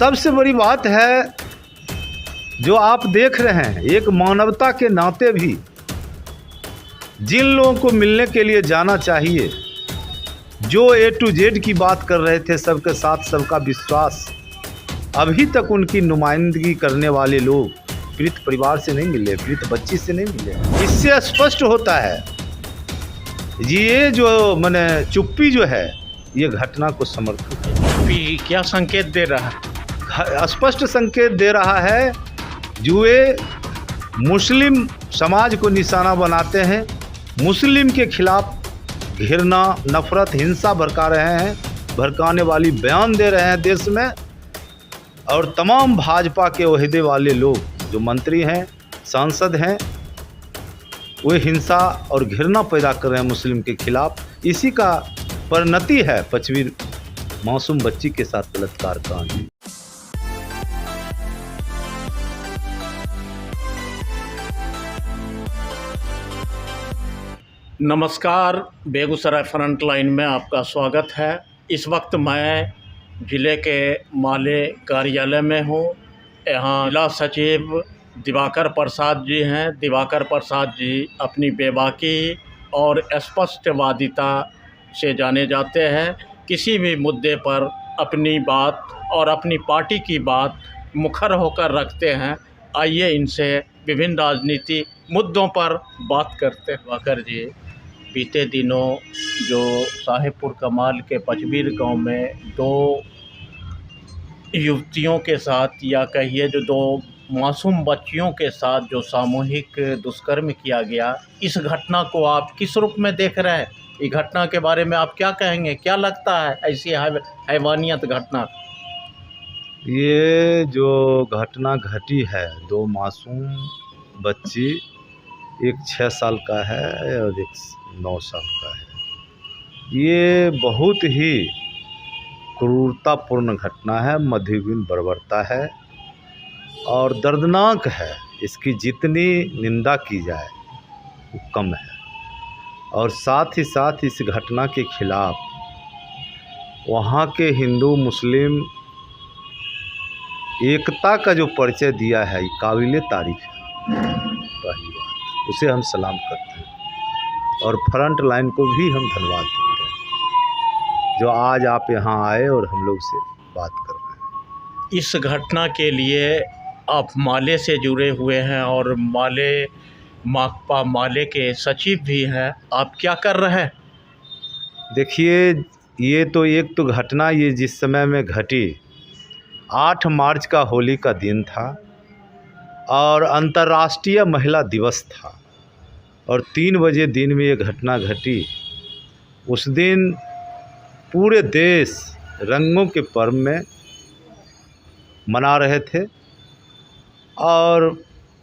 सबसे बड़ी बात है जो आप देख रहे हैं, एक मानवता के नाते भी जिन लोगों को मिलने के लिए जाना चाहिए, जो A to Z की बात कर रहे थे, सबके साथ सबका विश्वास, अभी तक उनकी नुमाइंदगी करने वाले लोग पीड़ित परिवार से नहीं मिले, पीड़ित बच्ची से नहीं मिले। इससे स्पष्ट होता है ये जो मैंने चुप्पी जो है ये घटना को समर्थन है। क्या संकेत दे रहा है? स्पष्ट संकेत दे रहा है जुए मुस्लिम समाज को निशाना बनाते हैं, मुस्लिम के खिलाफ घृणा, नफरत, हिंसा भड़का रहे हैं, भड़काने वाली बयान दे रहे हैं देश में। और तमाम भाजपा के ओहदे वाले लोग जो मंत्री हैं, सांसद हैं, वे हिंसा और घृणा पैदा कर रहे हैं मुस्लिम के खिलाफ। इसी का परिणति है 5वीं मासूम बच्ची के साथ बलात्कार कांड। नमस्कार, बेगूसराय फ्रंट लाइन में आपका स्वागत है। इस वक्त मैं ज़िले के माले कार्यालय में हूँ। यहाँ जिला सचिव दिवाकर प्रसाद जी हैं। दिवाकर प्रसाद जी अपनी बेबाकी और स्पष्टवादिता से जाने जाते हैं। किसी भी मुद्दे पर अपनी बात और अपनी पार्टी की बात मुखर होकर रखते हैं। आइए इनसे विभिन्न राजनीति मुद्दों पर बात करते हैं। दिवाकर जी, बीते दिनों जो साहेबपुर कमाल के पचबीर गांव में 2 युवतियों के साथ, या कहिए जो 2 मासूम बच्चियों के साथ जो सामूहिक दुष्कर्म किया गया, इस घटना को आप किस रूप में देख रहे हैं? इस घटना के बारे में आप क्या कहेंगे? क्या लगता है ऐसी हैवानियत घटना? ये जो घटना घटी है, 2 मासूम बच्ची, एक 6 साल का है और एक 9 साल का है, ये बहुत ही क्रूरतापूर्ण घटना है, मध्ययुगीन बर्बरता है और दर्दनाक है। इसकी जितनी निंदा की जाए वो कम है। और साथ ही साथ इस घटना के खिलाफ वहाँ के हिंदू मुस्लिम एकता का जो परिचय दिया है, ये काबिले तारीफ है। पहली बात, उसे हम सलाम करते हैं और फ्रंट लाइन को भी हम धन्यवाद देते हैं जो आज आप यहाँ आए और हम लोग से बात कर रहे हैं। इस घटना के लिए आप माले से जुड़े हुए हैं और माकपा माले के सचिव भी हैं। आप क्या कर रहे हैं? देखिए, ये तो एक तो घटना ये जिस समय में घटी, 8 मार्च का होली का दिन था और अंतर्राष्ट्रीय महिला दिवस था और 3 बजे दिन में ये घटना घटी। उस दिन पूरे देश रंगों के पर्व में मना रहे थे और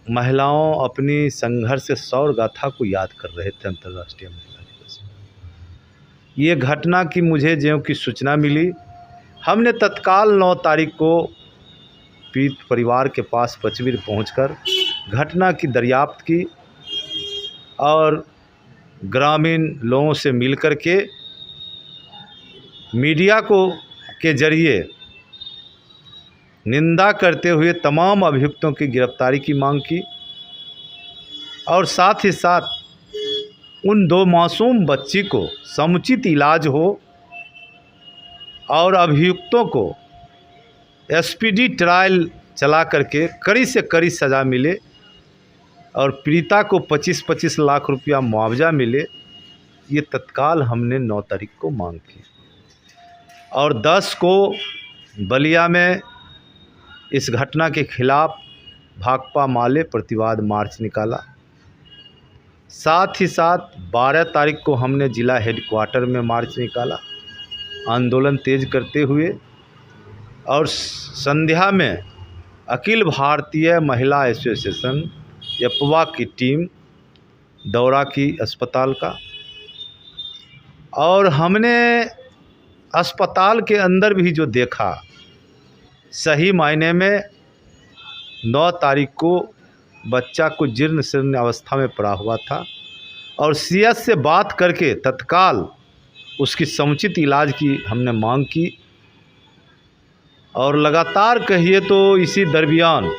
महिलाओं अपनी संघर्ष शौर्य गाथा को याद कर रहे थे अंतर्राष्ट्रीय महिला दिवस में। ये घटना की मुझे ज्यों की सूचना मिली, हमने तत्काल 9 तारीख को पीड़ित परिवार के पास पचबीर पहुंचकर घटना की दर्याप्त की और ग्रामीण लोगों से मिलकर के मीडिया के जरिए निंदा करते हुए तमाम अभियुक्तों की गिरफ्तारी की मांग की और साथ ही साथ उन 2 मासूम बच्ची को समुचित इलाज हो और अभियुक्तों को स्पीडी ट्रायल चला करके कड़ी से कड़ी सज़ा मिले और पीड़िता को 25-25 लाख रुपया मुआवजा मिले। ये तत्काल हमने 9 तारीख को मांग की और 10 को बलिया में इस घटना के खिलाफ भाकपा माले प्रतिवाद मार्च निकाला। साथ ही साथ 12 तारीख को हमने जिला हेडक्वार्टर में मार्च निकाला आंदोलन तेज करते हुए और संध्या में अखिल भारतीय महिला एसोसिएशन यपवा की टीम दौरा की अस्पताल का और हमने अस्पताल के अंदर भी जो देखा, सही मायने में 9 तारीख को बच्चा को जीर्ण शीर्ण अवस्था में पड़ा हुआ था और सीएस से बात करके तत्काल उसकी समुचित इलाज की हमने मांग की और लगातार कहिए तो इसी दरमियान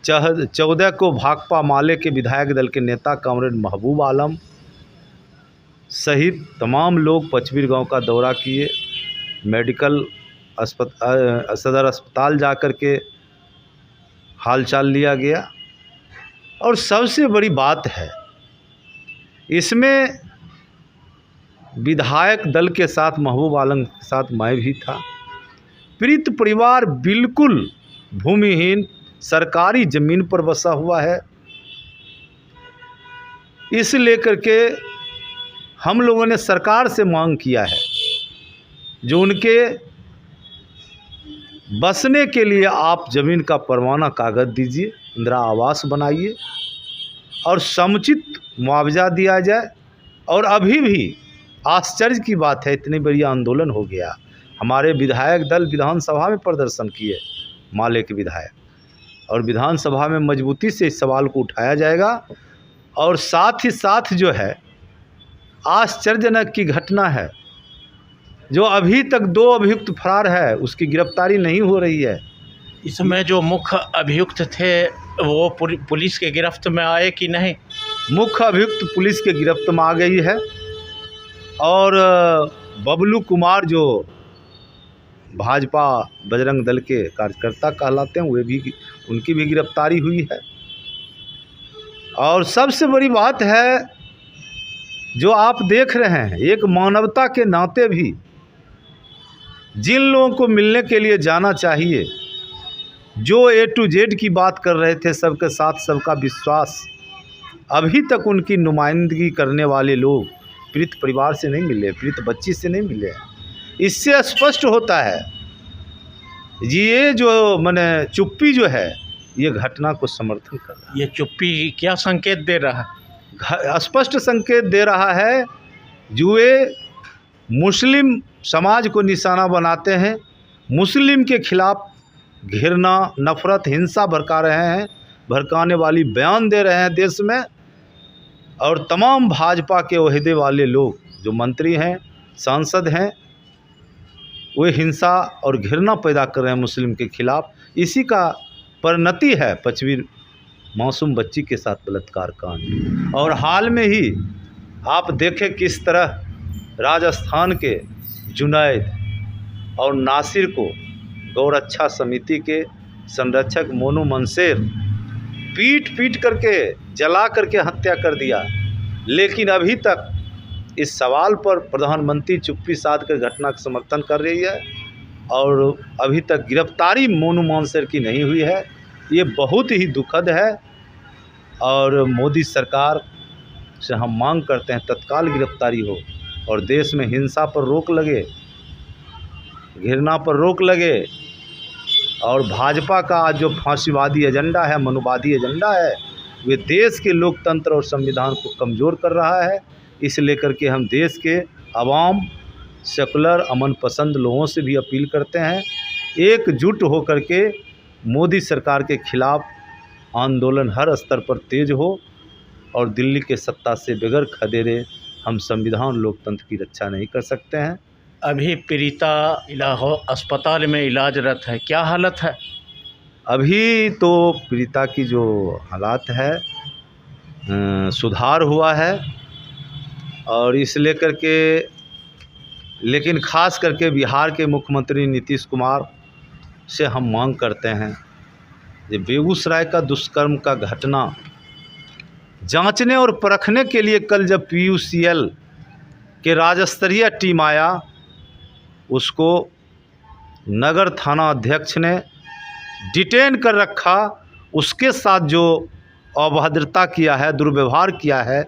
14 को भाकपा माले के विधायक दल के नेता कॉमरेड महबूब आलम सहित तमाम लोग पचबीर गांव का दौरा किए, मेडिकल सदर अस्पताल जाकर के हालचाल लिया गया। और सबसे बड़ी बात है, इसमें विधायक दल के साथ महबूब आलम के साथ मैं भी था। पीड़ित परिवार बिल्कुल भूमिहीन सरकारी ज़मीन पर बसा हुआ है। इस लेकर के हम लोगों ने सरकार से मांग किया है जो उनके बसने के लिए आप ज़मीन का परवाना कागज़ दीजिए, इंदिरा आवास बनाइए और समुचित मुआवजा दिया जाए। और अभी भी आश्चर्य की बात है, इतनी बड़ी आंदोलन हो गया, हमारे विधायक दल विधानसभा में प्रदर्शन किए, माले के विधायक, और विधानसभा में मजबूती से इस सवाल को उठाया जाएगा। और साथ ही साथ जो है आश्चर्यजनक की घटना है, जो अभी तक 2 अभियुक्त फरार है, उसकी गिरफ्तारी नहीं हो रही है। इसमें जो मुख्य अभियुक्त थे वो पुलिस के गिरफ्त में आए कि नहीं? मुख्य अभियुक्त पुलिस के गिरफ्त में आ गई है और बबलू कुमार जो भाजपा बजरंग दल के कार्यकर्ता कहलाते हैं, वे भी, उनकी भी गिरफ्तारी हुई है। और सबसे बड़ी बात है जो आप देख रहे हैं, एक मानवता के नाते भी जिन लोगों को मिलने के लिए जाना चाहिए, जो A to Z की बात कर रहे थे, सबके साथ सबका विश्वास, अभी तक उनकी नुमाइंदगी करने वाले लोग पीड़ित परिवार से नहीं मिले, पीड़ित बच्ची से नहीं मिले। इससे स्पष्ट होता है ये जो माने चुप्पी जो है, ये घटना को समर्थन कर रहा है। ये चुप्पी क्या संकेत दे रहा है? स्पष्ट संकेत दे रहा है जो ये मुस्लिम समाज को निशाना बनाते हैं, मुस्लिम के खिलाफ घृणा, नफरत, हिंसा भड़का रहे हैं, भड़काने वाली बयान दे रहे हैं देश में। और तमाम भाजपा के ओहदे वाले लोग जो मंत्री हैं, सांसद हैं, वे हिंसा और घृणा पैदा कर रहे हैं मुस्लिम के खिलाफ। इसी का परिणति है पचबीर मासूम बच्ची के साथ बलात्कार कांड। और हाल में ही आप देखें किस तरह राजस्थान के जुनैद और नासिर को गौरक्षा समिति के संरक्षक मोनू मनसेर पीट करके जला करके हत्या कर दिया। लेकिन अभी तक इस सवाल पर प्रधानमंत्री चुप्पी साध कर घटना का समर्थन कर रही है और अभी तक गिरफ्तारी मोनू मनसेर की नहीं हुई है। ये बहुत ही दुखद है और मोदी सरकार से हम मांग करते हैं तत्काल गिरफ्तारी हो और देश में हिंसा पर रोक लगे, घृणा पर रोक लगे। और भाजपा का जो फांसीवादी एजेंडा है, मनुवादी एजेंडा है, वे देश के लोकतंत्र और संविधान को कमज़ोर कर रहा है। इस लेकर के हम देश के आवाम, सेकुलर, अमन पसंद लोगों से भी अपील करते हैं, एकजुट होकर के मोदी सरकार के खिलाफ आंदोलन हर स्तर पर तेज हो और दिल्ली के सत्ता से बगैर खदेड़े हम संविधान लोकतंत्र की रक्षा नहीं कर सकते हैं। अभी पीड़िता इलाहाबाद अस्पताल में इलाजरत है, क्या हालत है? अभी तो पीड़िता की जो हालात है सुधार हुआ है और इस लेकर के, लेकिन ख़ास करके बिहार के मुख्यमंत्री नीतीश कुमार से हम मांग करते हैं कि बेगूसराय का दुष्कर्म का घटना जांचने और परखने के लिए कल जब PUCL के राज्य स्तरीय टीम आया, उसको नगर थाना अध्यक्ष ने डिटेन कर रखा। उसके साथ जो अभद्रता किया है, दुर्व्यवहार किया है,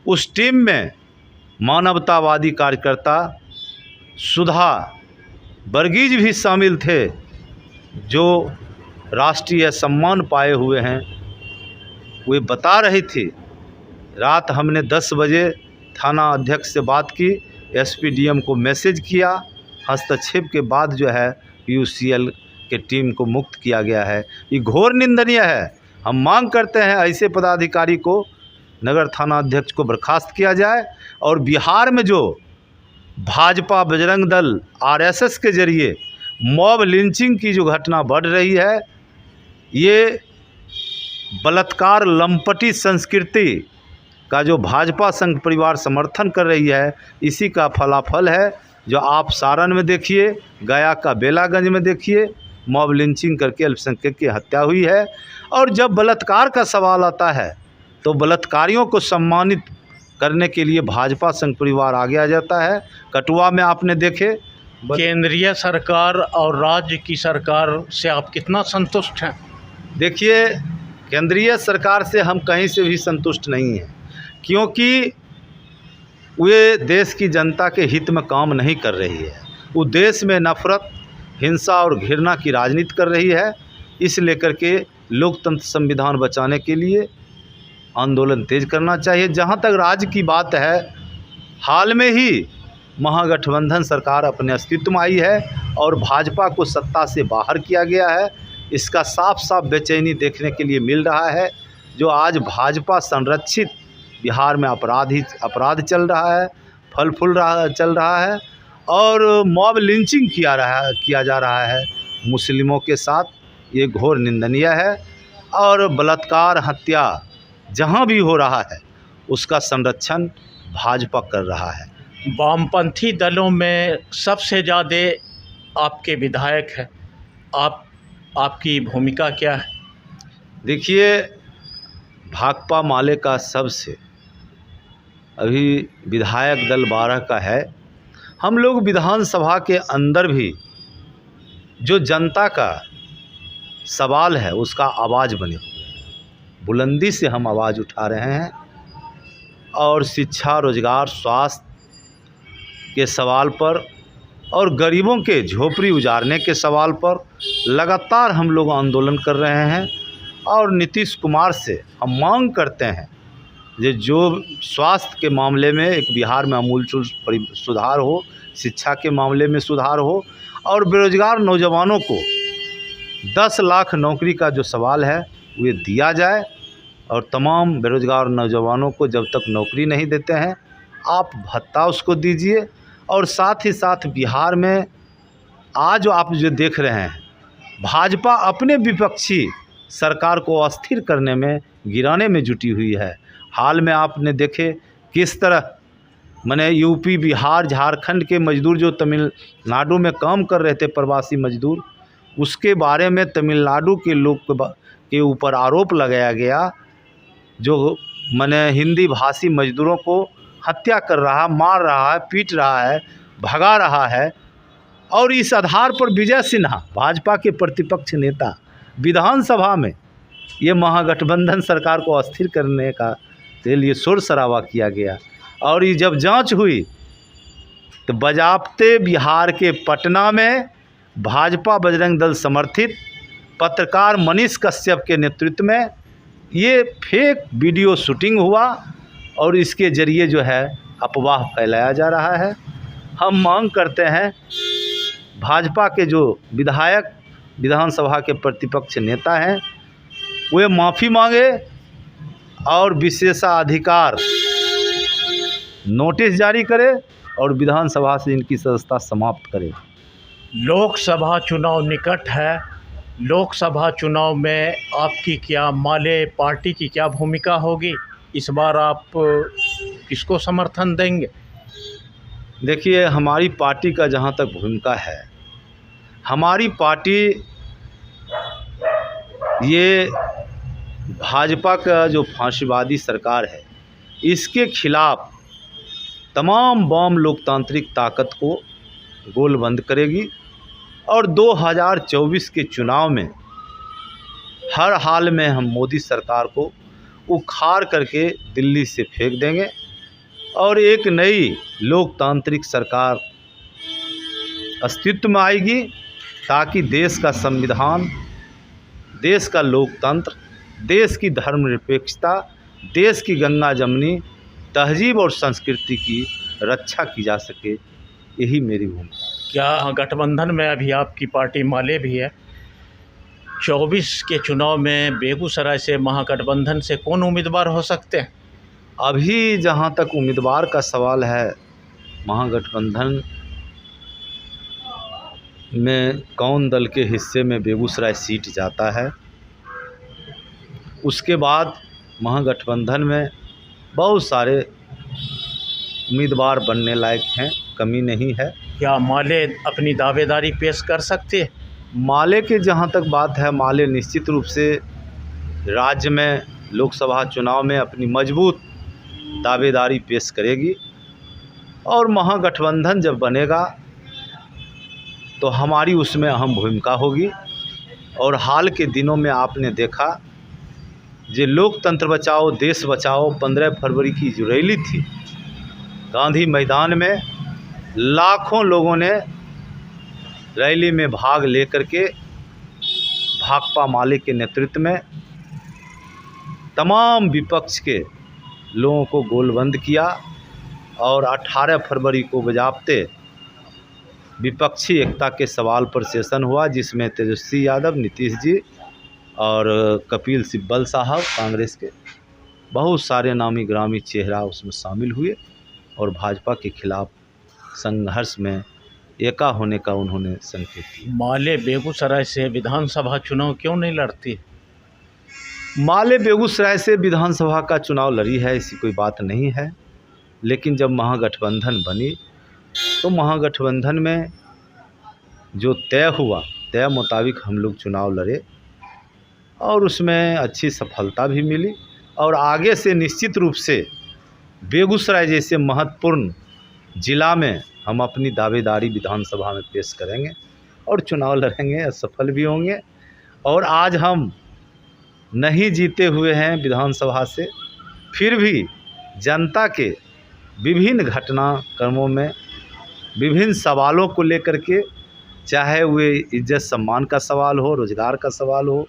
उस टीम में मानवतावादी कार्यकर्ता सुधा वर्गीज भी शामिल थे, जो राष्ट्रीय सम्मान पाए हुए हैं। वे बता रही थी, रात हमने 10 बजे थाना अध्यक्ष से बात की, SP DM को मैसेज किया, हस्तक्षेप के बाद जो है PUCL के टीम को मुक्त किया गया है। ये घोर निंदनीय है। हम मांग करते हैं ऐसे पदाधिकारी को, नगर थाना अध्यक्ष को बर्खास्त किया जाए और बिहार में जो भाजपा, बजरंग दल, RSS के जरिए मॉब लिंचिंग की जो घटना बढ़ रही है, ये बलात्कार लंपटी संस्कृति का जो भाजपा संघ परिवार समर्थन कर रही है, इसी का फलाफल है। जो आप सारण में देखिए, गया का बेलागंज में देखिए, मॉब लिंचिंग करके अल्पसंख्यक की हत्या हुई है। और जब बलात्कार का सवाल आता है तो बलात्कारियों को सम्मानित करने के लिए भाजपा संघ परिवार आगे आ जाता है। कठुआ में आपने देखे, केंद्रीय सरकार और राज्य की सरकार से आप कितना संतुष्ट हैं? देखिए, केंद्रीय सरकार से हम कहीं से भी संतुष्ट नहीं हैं, क्योंकि वे देश की जनता के हित में काम नहीं कर रही है। वो देश में नफरत, हिंसा और घृणा की राजनीति कर रही है। इस लेकर के लोकतंत्र संविधान बचाने के लिए आंदोलन तेज करना चाहिए। जहाँ तक राज्य की बात है, हाल में ही महागठबंधन सरकार अपने अस्तित्व में आई है और भाजपा को सत्ता से बाहर किया गया है। इसका साफ साफ बेचैनी देखने के लिए मिल रहा है। जो आज भाजपा संरक्षित बिहार में अपराध चल रहा है, फल फूल रहा चल रहा है और मॉब लिंचिंग किया जा रहा है मुस्लिमों के साथ, ये घोर निंदनीय है। और बलात्कार, हत्या जहां भी हो रहा है उसका संरक्षण भाजपा कर रहा है। वामपंथी दलों में सबसे ज़्यादा आपके विधायक हैं, आपकी भूमिका क्या है? देखिए, भाकपा माले का सबसे अभी विधायक दल 12 का है। हम लोग विधानसभा के अंदर भी जो जनता का सवाल है उसका आवाज़ बने हुए हैं, बुलंदी से हम आवाज़ उठा रहे हैं। और शिक्षा, रोजगार, स्वास्थ्य के सवाल पर और गरीबों के झोपड़ी उजारने के सवाल पर लगातार हम लोग आंदोलन कर रहे हैं। और नीतीश कुमार से हम मांग करते हैं जो स्वास्थ्य के मामले में एक बिहार में आमूलचूल सुधार हो, शिक्षा के मामले में सुधार हो और बेरोजगार नौजवानों को 10 लाख नौकरी का जो सवाल है वो दिया जाए। और तमाम बेरोजगार नौजवानों को जब तक नौकरी नहीं देते हैं आप भत्ता उसको दीजिए। और साथ ही साथ बिहार में आज आप जो देख रहे हैं, भाजपा अपने विपक्षी सरकार को अस्थिर करने में, गिराने में जुटी हुई है। हाल में आपने देखे किस तरह माने यूपी, बिहार, झारखंड के मजदूर जो तमिलनाडु में काम कर रहे थे, प्रवासी मजदूर, उसके बारे में तमिलनाडु के लोग के ऊपर आरोप लगाया गया जो माने हिंदी भाषी मजदूरों को हत्या कर रहा, मार रहा है, पीट रहा है, भगा रहा है। और इस आधार पर विजय सिन्हा, भाजपा के प्रतिपक्ष नेता, विधानसभा में ये महागठबंधन सरकार को अस्थिर करने का के लिए शोर शराबा किया गया। और ये जब जांच हुई तो बजाप्ते बिहार के पटना में भाजपा बजरंग दल समर्थित पत्रकार मनीष कश्यप के नेतृत्व में ये फेक वीडियो शूटिंग हुआ और इसके ज़रिए जो है अफवाह फैलाया जा रहा है। हम मांग करते हैं भाजपा के जो विधायक, विधानसभा के प्रतिपक्ष नेता हैं, वे माफ़ी मांगे और विशेषाधिकार नोटिस जारी करे और विधानसभा से इनकी सदस्यता समाप्त करे। लोकसभा चुनाव निकट है, लोकसभा चुनाव में आपकी क्या, माले पार्टी की क्या भूमिका होगी? इस बार आप किसको समर्थन देंगे? देखिए, हमारी पार्टी का जहाँ तक भूमिका है, हमारी पार्टी ये भाजपा का जो फांसीवादी सरकार है इसके खिलाफ तमाम वाम लोकतांत्रिक ताकत को गोलबंद करेगी और 2024 के चुनाव में हर हाल में हम मोदी सरकार को उखाड़ करके दिल्ली से फेंक देंगे और एक नई लोकतांत्रिक सरकार अस्तित्व में आएगी ताकि देश का संविधान, देश का लोकतंत्र, देश की धर्मनिरपेक्षता, देश की गंगा जमनी तहजीब और संस्कृति की रक्षा की जा सके। यही मेरी भूमिका। क्या गठबंधन में अभी आपकी पार्टी माले भी है? 24 के चुनाव में बेगूसराय से महागठबंधन से कौन उम्मीदवार हो सकते हैं? अभी जहां तक उम्मीदवार का सवाल है, महागठबंधन में कौन दल के हिस्से में बेगूसराय सीट जाता है। उसके बाद महागठबंधन में बहुत सारे उम्मीदवार बनने लायक हैं, कमी नहीं है। क्या माले अपनी दावेदारी पेश कर सकते हैं? माले की जहाँ तक बात है, माले निश्चित रूप से राज्य में लोकसभा चुनाव में अपनी मजबूत दावेदारी पेश करेगी और महागठबंधन जब बनेगा तो हमारी उसमें अहम भूमिका होगी। और हाल के दिनों में आपने देखा जो लोकतंत्र बचाओ देश बचाओ 15 फरवरी की जो रैली थी गांधी मैदान में, लाखों लोगों ने रैली में भाग लेकर के भाकपा माले के नेतृत्व में तमाम विपक्ष के लोगों को गोलबंद किया और 18 फरवरी को बजाबते विपक्षी एकता के सवाल पर सेशन हुआ, जिसमें तेजस्वी यादव, नीतीश जी और कपिल सिब्बल साहब कांग्रेस के बहुत सारे नामी ग्रामी चेहरा उसमें शामिल हुए और भाजपा के खिलाफ संघर्ष में एका होने का उन्होंने संकेत दिया। माले बेगूसराय से विधानसभा चुनाव क्यों नहीं लड़ती? माले बेगूसराय से विधानसभा का चुनाव लड़ी है, ऐसी कोई बात नहीं है। लेकिन जब महागठबंधन बनी तो महागठबंधन में जो तय हुआ, तय मुताबिक हम लोग चुनाव लड़े और उसमें अच्छी सफलता भी मिली। और आगे से निश्चित रूप से बेगूसराय जैसे महत्वपूर्ण ज़िला में हम अपनी दावेदारी विधानसभा में पेश करेंगे और चुनाव लड़ेंगे, सफल भी होंगे। और आज हम नहीं जीते हुए हैं विधानसभा से, फिर भी जनता के विभिन्न घटनाक्रमों में विभिन्न सवालों को लेकर के, चाहे वे इज्जत सम्मान का सवाल हो, रोजगार का सवाल हो,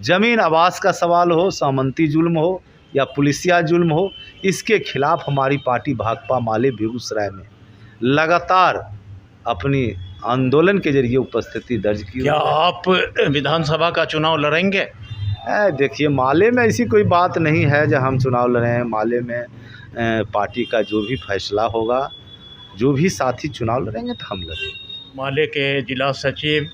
ज़मीन आवास का सवाल हो, सामंती जुल्म हो या पुलिसिया जुल्म हो, इसके खिलाफ हमारी पार्टी भाकपा माले बेगूसराय में लगातार अपनी आंदोलन के जरिए उपस्थिति दर्ज की। क्या आप विधानसभा का चुनाव लड़ेंगे? देखिए, माले में ऐसी कोई बात नहीं है जब हम चुनाव लड़ें। माले में पार्टी का जो भी फैसला होगा, जो भी साथी चुनाव लड़ेंगे तो हम लड़ेंगे। माले के जिला सचिव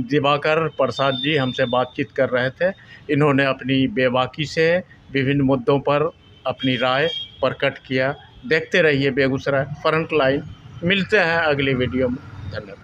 दिवाकर प्रसाद जी हमसे बातचीत कर रहे थे। इन्होंने अपनी बेबाकी से विभिन्न मुद्दों पर अपनी राय प्रकट किया। देखते रहिए बेगूसराय फ्रंट लाइन। मिलते हैं अगली वीडियो में। धन्यवाद।